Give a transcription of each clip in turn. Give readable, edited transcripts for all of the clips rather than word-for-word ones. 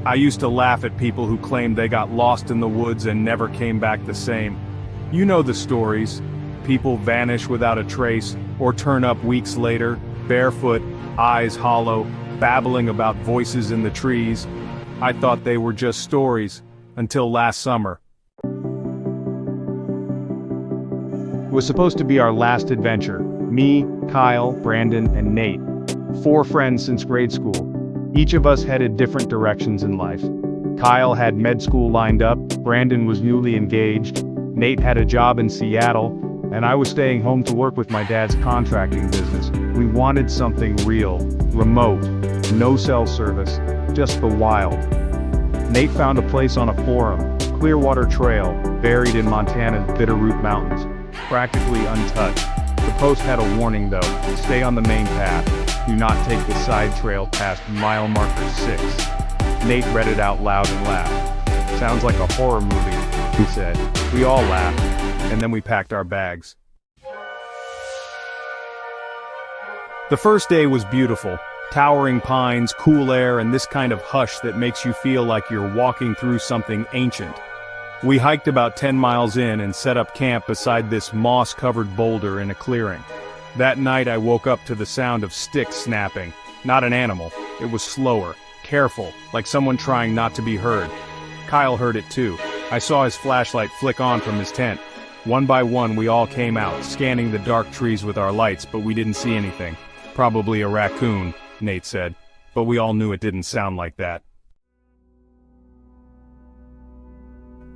I used to laugh at people who claimed they got lost in the woods and never came back the same. You know the stories. People vanish without a trace, or turn up weeks later, barefoot, eyes hollow, babbling about voices in the trees. I thought they were just stories, until last summer. It was supposed to be our last adventure. Me, Kyle, Brandon, and Nate. 4 friends since grade school. Each of us headed different directions in life. Kyle had med school lined up, Brandon was newly engaged, Nate had a job in Seattle, and I was staying home to work with my dad's contracting business. We wanted something real, remote, no cell service, just the wild. Nate found a place on a forum, Clearwater Trail, buried in Montana's Bitterroot Mountains, practically untouched. The post had a warning though: stay on the main path, do not take the side trail past mile marker 6. Nate read it out loud and laughed. Sounds like a horror movie, he said. We all laughed, and then we packed our bags. The first day was beautiful. Towering pines, cool air, and this kind of hush that makes you feel like you're walking through something ancient. We hiked about 10 miles in and set up camp beside this moss-covered boulder in a clearing. That night I woke up to the sound of sticks snapping. Not an animal. It was slower, careful, like someone trying not to be heard. Kyle heard it too. I saw his flashlight flick on from his tent. One by one we all came out, scanning the dark trees with our lights, but we didn't see anything. Probably a raccoon, Nate said, but we all knew it didn't sound like that.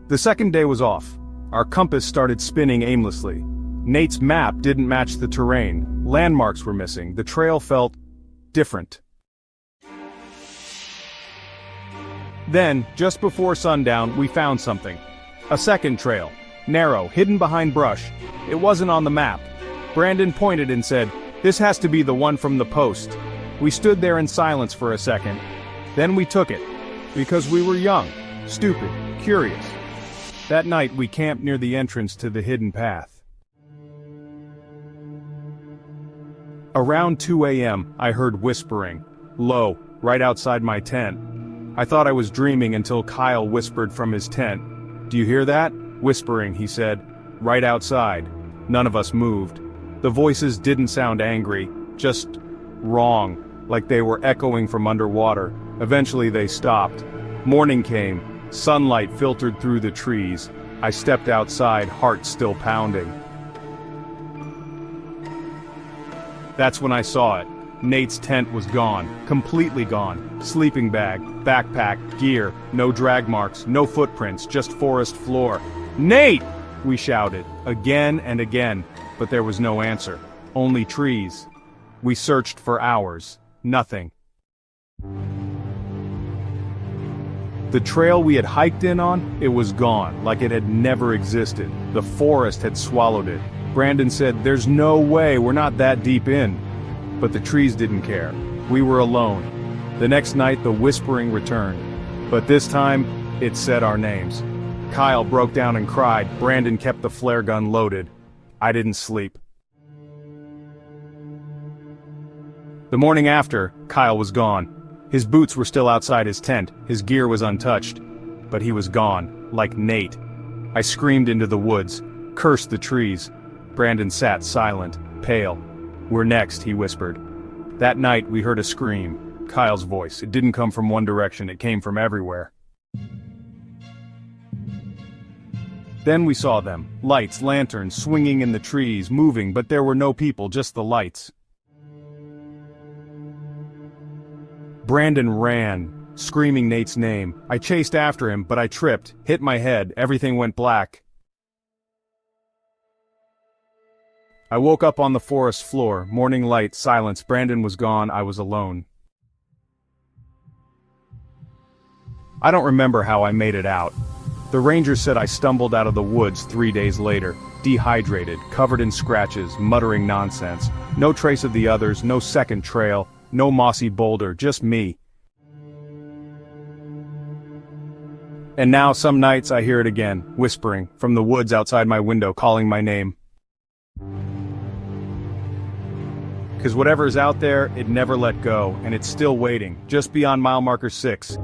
The second day was off. Our compass started spinning aimlessly. Nate's map didn't match the terrain. Landmarks were missing. The trail felt different. Then, just before sundown, we found something. A second trail. Narrow, hidden behind brush. It wasn't on the map. Brandon pointed and said, "This has to be the one from the post." We stood there in silence for a second. Then we took it. Because we were young, stupid, curious. That night we camped near the entrance to the hidden path. Around 2 a.m., I heard whispering, low, right outside my tent. I thought I was dreaming until Kyle whispered from his tent. "Do you hear that?" Whispering, he said, right outside. None of us moved. The voices didn't sound angry, just wrong, like they were echoing from underwater. Eventually they stopped. Morning came. Sunlight filtered through the trees. I stepped outside, heart still pounding. That's when I saw it. Nate's tent was gone, completely gone. Sleeping bag, backpack, gear, no drag marks, no footprints, just forest floor. "Nate!" we shouted, again and again, but there was no answer. Only trees. We searched for hours. Nothing. The trail we had hiked in on, it was gone, like it had never existed. The forest had swallowed it. Brandon said, "There's no way, we're not that deep in." But the trees didn't care. We were alone. The next night the whispering returned. But this time, it said our names. Kyle broke down and cried. Brandon kept the flare gun loaded. I didn't sleep. The morning after, Kyle was gone. His boots were still outside his tent, his gear was untouched. But he was gone, like Nate. I screamed into the woods, cursed the trees. Brandon sat silent, pale. "We're next," he whispered. That night we heard a scream. Kyle's voice. It didn't come from one direction, it came from everywhere. Then we saw them. Lights, lanterns, swinging in the trees, moving, but there were no people, just the lights. Brandon ran, screaming Nate's name. I chased after him, but I tripped, hit my head, everything went black. I woke up on the forest floor, morning light, silence. Brandon was gone, I was alone. I don't remember how I made it out. The ranger said I stumbled out of the woods 3 days later, dehydrated, covered in scratches, muttering nonsense. No trace of the others, no second trail, no mossy boulder, just me. And now some nights I hear it again, whispering, from the woods outside my window, calling my name. 'Cause whatever's out there, it never let go, and it's still waiting, just beyond mile marker 6.